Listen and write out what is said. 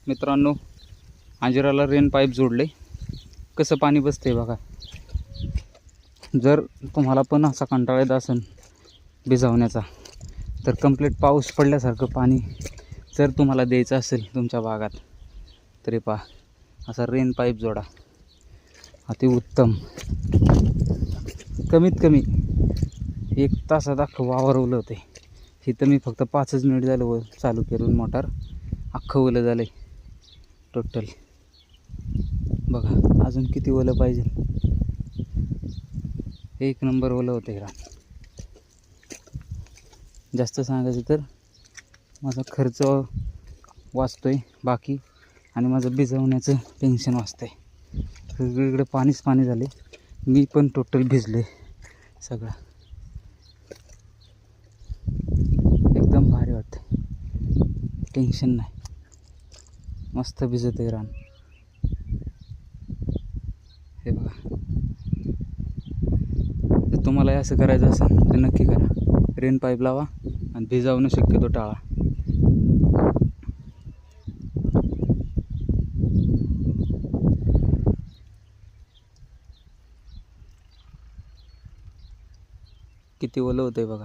मित्रांनो, अंजिराला rain pipe जोडले. कसं पाणी बसते बघा. जर तुम्हाला पण असा कंटाळा येत असेल भिजवण्याचा, तर कंप्लीट पाऊस पडल्यासारखं पाणी जर तुम्हाला द्यायचं असेल तुमच्या बागात, तरी पहा असा रेन पाईप जोडा. अतिउत्तम. कमीत कमी 1 तासात अख्खं वावर ओलं होते. इथं मी फक्त 5च मिनिट झालं व चालू करून मोटार, अख्खं ओलं झालं आहे टोटल. बघा अजून किती ओलं पाहिजे. 1 नंबर ओलं होतं रान. जास्त सांगायचं तर माझा खर्च वाचतोय बाकी, आणि माझं भिजवण्याचं टेन्शन वाचतंय. सगळीकडे पाणीच पाणी झाले. मी पण टोटल भिजले सगळं. एकदम भारी वाटतं, टेन्शन नाही. मस्त भिजत आहे रान. हे बघा, जर तुम्हाला असं करायचं असेल तर नक्की करा. रेन पाईप लावा आणि भिजवणं शक्यतो टाळा. किती ओलं होतंय बघा.